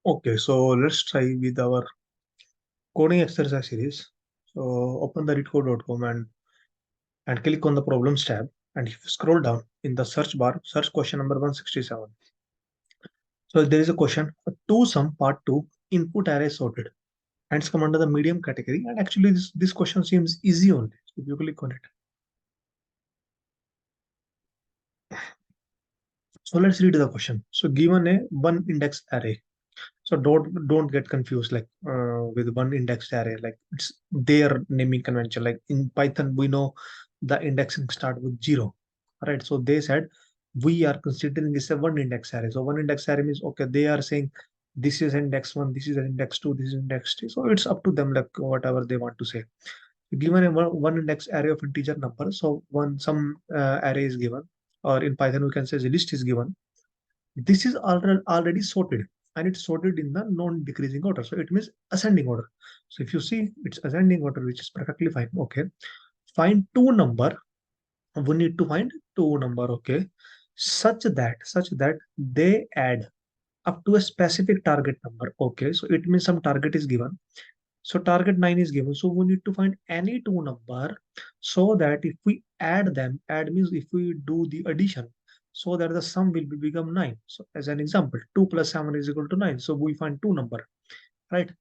Okay, so let's try with our coding exercise series. So open the readcode.com and click on the problems tab. And if you scroll down in the search bar, search question number 167. So there is a question, a two sum part 2 input array sorted. And it's come under the medium category. And actually this question seems easy only. So if you click on it. So let's read the question. So given a one index array. So don't get confused like with one index array, like it's their naming convention. Like in Python, we know the indexing start with 0, right? So they said we are considering this a one index array. So one index array means okay, they are saying this is index one, this is an index two, this is index three. So it's up to them like whatever they want to say. Given a one index array of integer number, so one some array is given, or in Python we can say the list is given. This is already sorted, and it's sorted in the non-decreasing order. So it means ascending order. So if you see it's ascending order, which is perfectly fine. Okay. Find two number. We need to find two number. Okay. Such that they add up to a specific target number. Okay. So it means some target is given. So target 9 is given. So we need to find any two number so that if we add them, add means if we do the addition, so that the sum will be become 9. So as an example, 2 plus 7 is equal to 9. So we find two number, right?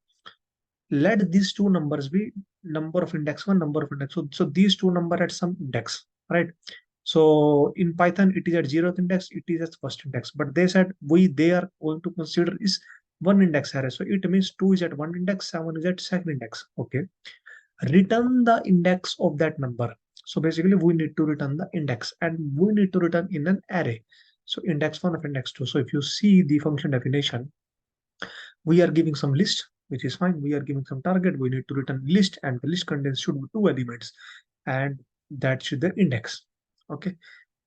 Let these two numbers be number of index 1, number of index. So these two number at some index, right? So in Python, it is at 0th index, it is at first index. But they said they are going to consider is one index array. So it means 2 is at one index, 7 is at second index. Okay. Return the index of that number. So basically we need to return the index, and we need to return in an array. So index 1 of index 2. So if you see the function definition, we are giving some list, which is fine. We are giving some target. We need to return list, and the list contains should be two elements, and that should the index. Okay.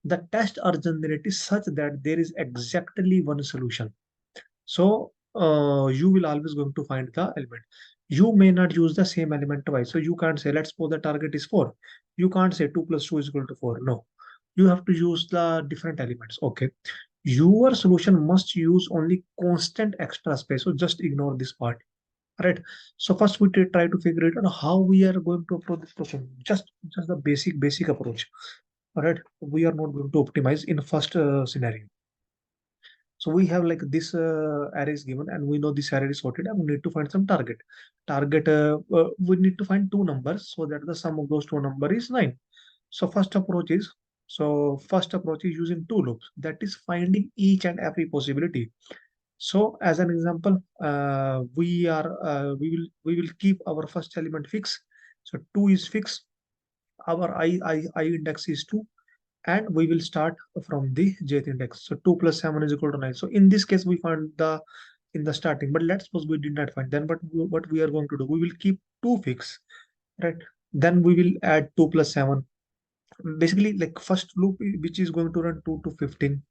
The tests are generated such that there is exactly one solution. So you will always going to find the element. You may not use the same element twice. So you can't say, let's suppose the target is 4. You can't say 2 plus 2 is equal to 4. No, you have to use the different elements. Okay. Your solution must use only constant extra space. So just ignore this part. Right. So first we try to figure it out how we are going to approach this question. Just the basic approach. All right. We are not going to optimize in first scenario. So we have like this array is given, and we know this array is sorted, and we need to find some target. We need to find two numbers so that the sum of those two numbers is 9. So first approach is using two loops, that is finding each and every possibility. So as an example, we will keep our first element fixed. So 2 is fixed. Our I index is 2, and we will start from the jth index. So 2 plus 7 is equal to 9. So in this case, we find the in the starting, but let's suppose we did not find. Then what we are going to do, we will keep 2 fixed, right? Then we will add 2 plus 7. Basically, like first loop, which is going to run 2 to 15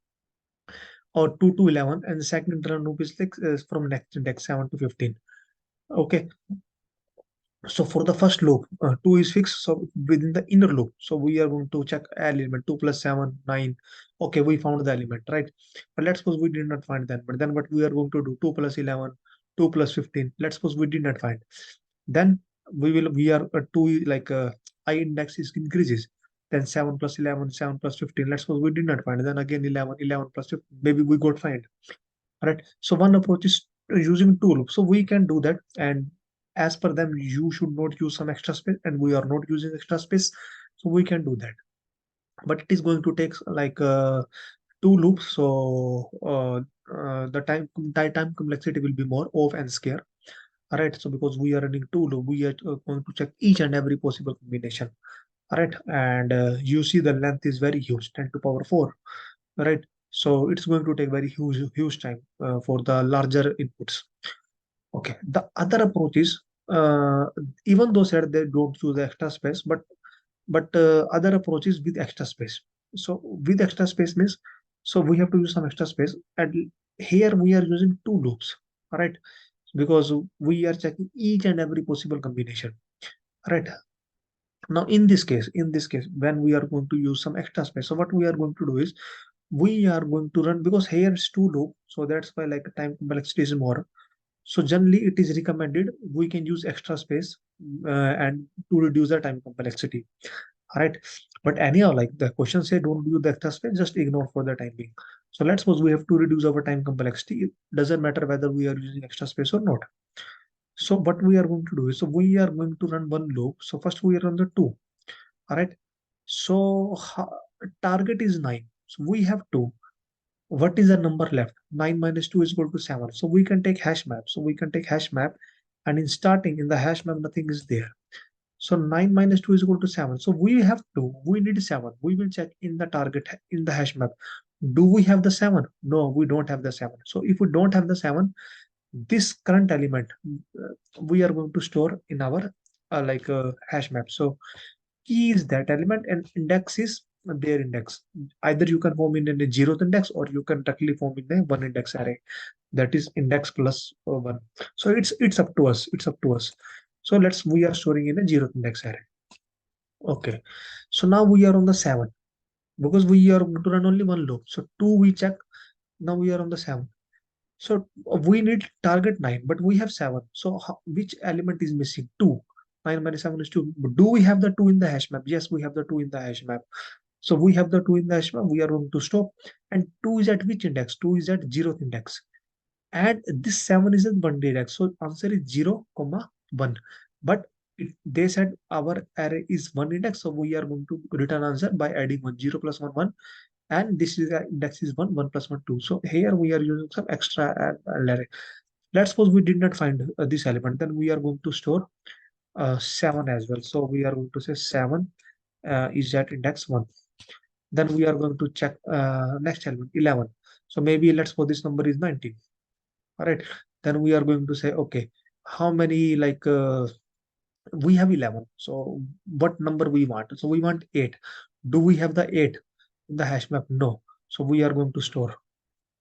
or 2 to 11, and the second run loop is like from next index 7 to 15. Okay. So for the first loop, 2 is fixed. So within the inner loop, so we are going to check element 2 plus 7, 9. Okay, we found the element, right? But let's suppose we did not find that. But then what we are going to do, 2 plus 11, 2 plus 15. Let's suppose we did not find. Then we are 2 like I index is increases. Then 7 plus 11, 7 plus 15. Let's suppose we did not find. Then again 11, 11 plus 15. Maybe we got find. Right. So one approach is using two loops. So we can do that, and as per them, you should not use some extra space, and we are not using extra space, so we can do that. But it is going to take like two loops, so the time complexity will be more of and scale. All right. So because we are running two loop, we are going to check each and every possible combination. All right. And you see the length is very huge, 10 to power 4. Right. So it's going to take very huge time for the larger inputs. Okay. The other approach is even though said they don't use the extra space, but other approaches with extra space. So with extra space means, so we have to use some extra space, and here we are using two loops. All right. Because we are checking each and every possible combination. Right. Now in this case, when we are going to use some extra space, so what we are going to do is we are going to run, because here is two loop, so that's why like time complexity is more. So generally it is recommended we can use extra space and to reduce the time complexity. All right. But anyhow, like the question say don't use the extra space, just ignore for the time being. So let's suppose we have to reduce our time complexity. It doesn't matter whether we are using extra space or not. So what we are going to do is, so we are going to run one loop. So first we run the two. All right. So target is 9. So we have 2. What is the number left? 9 minus 2 is equal to 7. So we can take hash map. So we can take hash map, and in starting in the hash map, nothing is there. So 9 minus 2 is equal to 7. So we have 2. We need 7. We will check in the target in the hash map. Do we have the 7? No, we don't have the 7. So if we don't have the 7, this current element we are going to store in our hash map. So key is that element and index is their index. Either you can form in a zeroth index or you can directly form in a one index array. That is index plus one. So it's up to us. It's up to us. So we are storing in a zeroth index array. Okay. So now we are on the 7 because we are going to run only one loop. So 2 we check. Now we are on the 7. So we need target 9, but we have 7. So which element is missing? 2. 9 minus 7 is 2. But do we have the 2 in the hash map? Yes, we have the 2 in the hash map. So we have the 2 in the hash map. We are going to stop. And 2 is at which index? 2 is at 0th index. And this 7 is at 1 index. So answer is 0, comma 1. But they said our array is 1 index. So we are going to return answer by adding 1. 0 plus 1, 1. And this is index is 1, 1 plus 1, 2. So here we are using some extra array. Let's suppose we did not find this element, then we are going to store 7 as well. So we are going to say 7 is at index 1. Then we are going to check next element 11. So maybe let's suppose this number is 19. All right. Then we are going to say, okay, how many we have 11. So what number we want? So we want 8. Do we have the 8 in the hash map? No. So we are going to store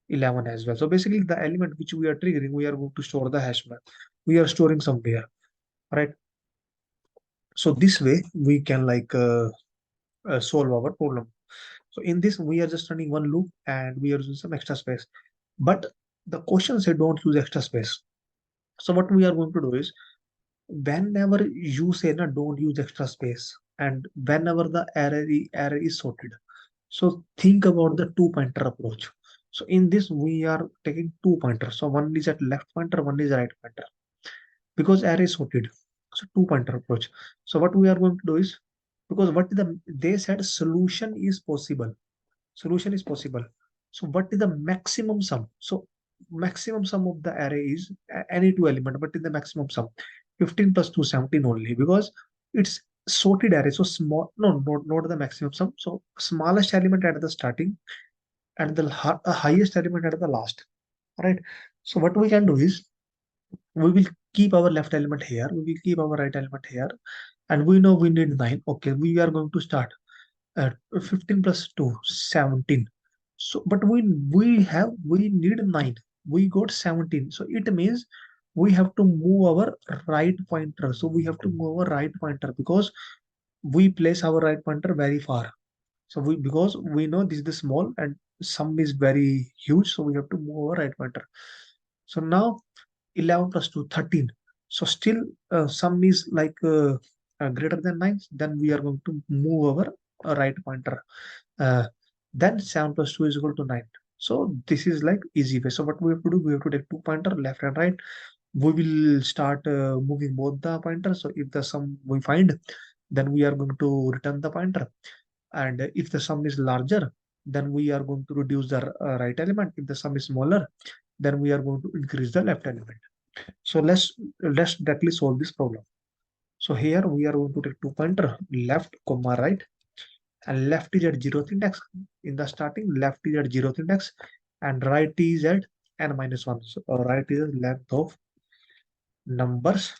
11 as well. So basically the element which we are triggering, we are going to store the hash map. We are storing somewhere, right? So this way we can solve our problem. So in this, we are just running one loop and we are using some extra space. But the question said don't use extra space. So what we are going to do is, whenever you say no, don't use extra space, and whenever the array is sorted, so think about the two pointer approach. So in this, we are taking two pointers. So one is at left pointer, one is right pointer, because array is sorted. So two pointer approach. So what we are going to do is, because what they said solution is possible. Solution is possible. So what is the maximum sum? So maximum sum of the array is any two element, but in the maximum sum 15 plus 2 17 only, because it's sorted array. So small, no, not the maximum sum. So smallest element at the starting and the highest element at the last. All right. So what we can do is, we will keep our left element here, we will keep our right element here, and we know we need 9. Okay, we are going to start at 15 plus 2 17. So but we need 9, we got 17. So it means we have to move our right pointer. So we have to move our right pointer because we place our right pointer very far. So because we know this is the small and sum is very huge, so we have to move our right pointer. So now 11 plus 2 13. So still sum is greater than 9, then we are going to move our right pointer. Then 7 plus 2 is equal to 9. So this is like easy way. So what we have to do, we have to take two pointer left and right. We will start moving both the pointers. So if the sum we find, then we are going to return the pointer. And if the sum is larger, then we are going to reduce the right element. If the sum is smaller, then we are going to increase the left element. So let's directly solve this problem. So here we are going to take two pointer left comma right, and left is at 0th index. In the starting, left is at 0th index and right is at n minus 1. So right is the length of numbers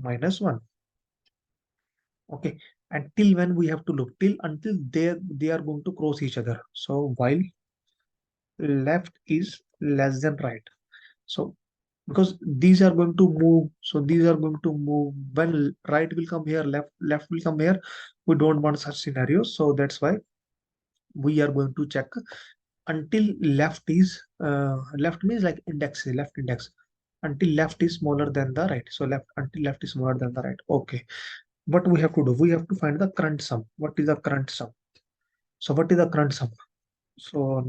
minus 1. Okay, and till when we have to look, till until they are going to cross each other. So while left is less than right. So because these are going to move, so these are going to move. When right will come here, left will come here. We don't want such scenarios. So that's why we are going to check until left is left means like index, left index. until left is smaller than the right. So left until left is smaller than the right. Okay. What we have to do? We have to find the current sum. What is the current sum? So what is the current sum? So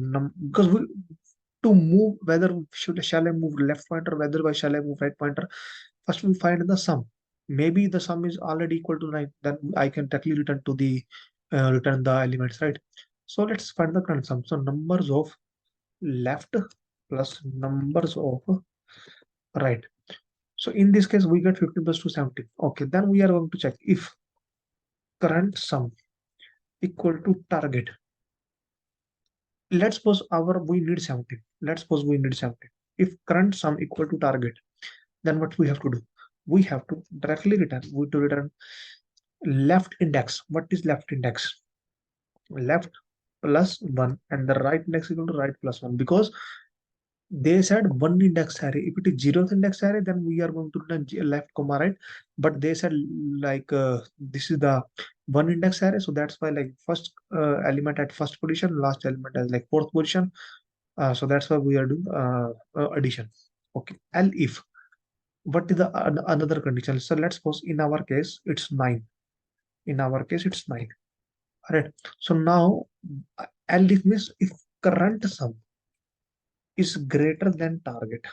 because to move, whether shall I move left pointer, whether by shall I move right pointer, first we find the sum. Maybe the sum is already equal to 9, then I can directly return to the return the elements, right? So let's find the current sum. So numbers of left plus numbers of right. So in this case we get 15 plus 2 17. Okay, then we are going to check if current sum equal to target. Let's suppose we need 17. Let's suppose we need 17. If current sum equal to target, then what we have to do? We have to directly return. We to return left index. What is left index? Left plus 1 and the right index equal to right plus 1, because they said one index array. If it is zeroth index array, then we are going to return left comma right. But they said like this is the one index array, so that's why like first element at first position, last element as like fourth position. So that's why we are doing addition. Okay. And if what is the another condition? So let's suppose in our case it's 9. In our case it's 9. All right. So now L if means if current sum is greater than target,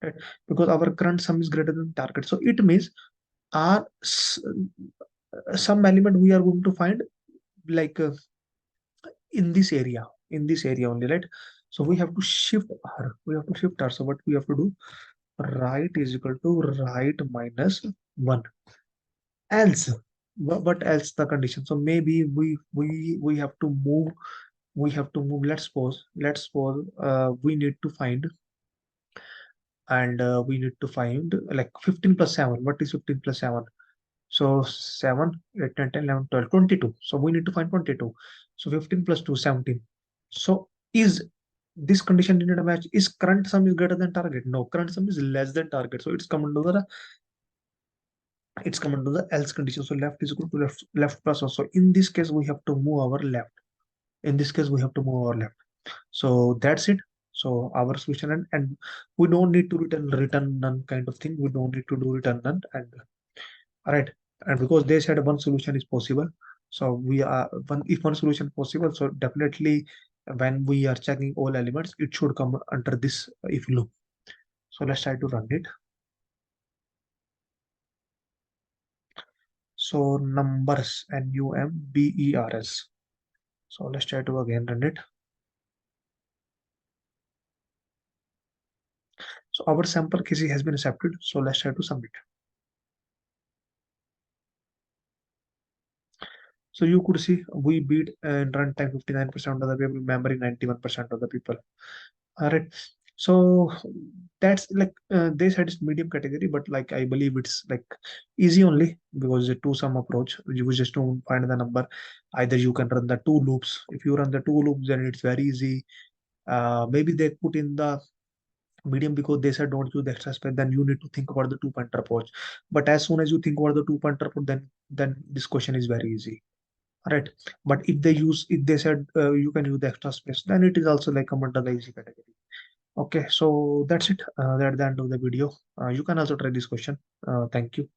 right? Because our current sum is greater than target. So it means our some element we are going to find like in this area only, right? So we have to shift r. We have to shift r. So what we have to do? Right is equal to right minus 1. Else, what else the condition? So maybe we have to move. We have to move. Let's suppose we need to find, and we need to find like 15 plus 7. What is 15 plus 7? So 7, 8, 9, 10, 11, 12, 22. So we need to find 22. So 15 plus 2, 17. So is this condition needed a match? Is current sum is greater than target? No, current sum is less than target. So it's come under the else condition. So left is equal to left plus 1. So in this case, we have to move our left. In this case, we have to move our left. So that's it. So our solution, and we don't need to return none kind of thing. We don't need to do return none. And all right, and because they said one solution is possible, so we are one if one solution possible, so definitely when we are checking all elements, it should come under this if loop. So let's try to run it. So numbers, numbers. So let's try to again run it. So our sample KC has been accepted. So let's try to submit. So you could see we beat in runtime 59% of the people, memory 91% of the people. All right. So that's like they said it's medium category, but like I believe it's like easy only because it's a two-sum approach. You just don't find the number. Either you can run the two loops. If you run the two loops, then it's very easy. Maybe they put in the medium because they said don't use the extra space, then you need to think about the two pointer approach. But as soon as you think about the two pointer approach, then this question is very easy, right? But if they said you can use the extra space, then it is also like come under the easy category. Okay, so that's it. That's the end of the video. You can also try this question. Thank you.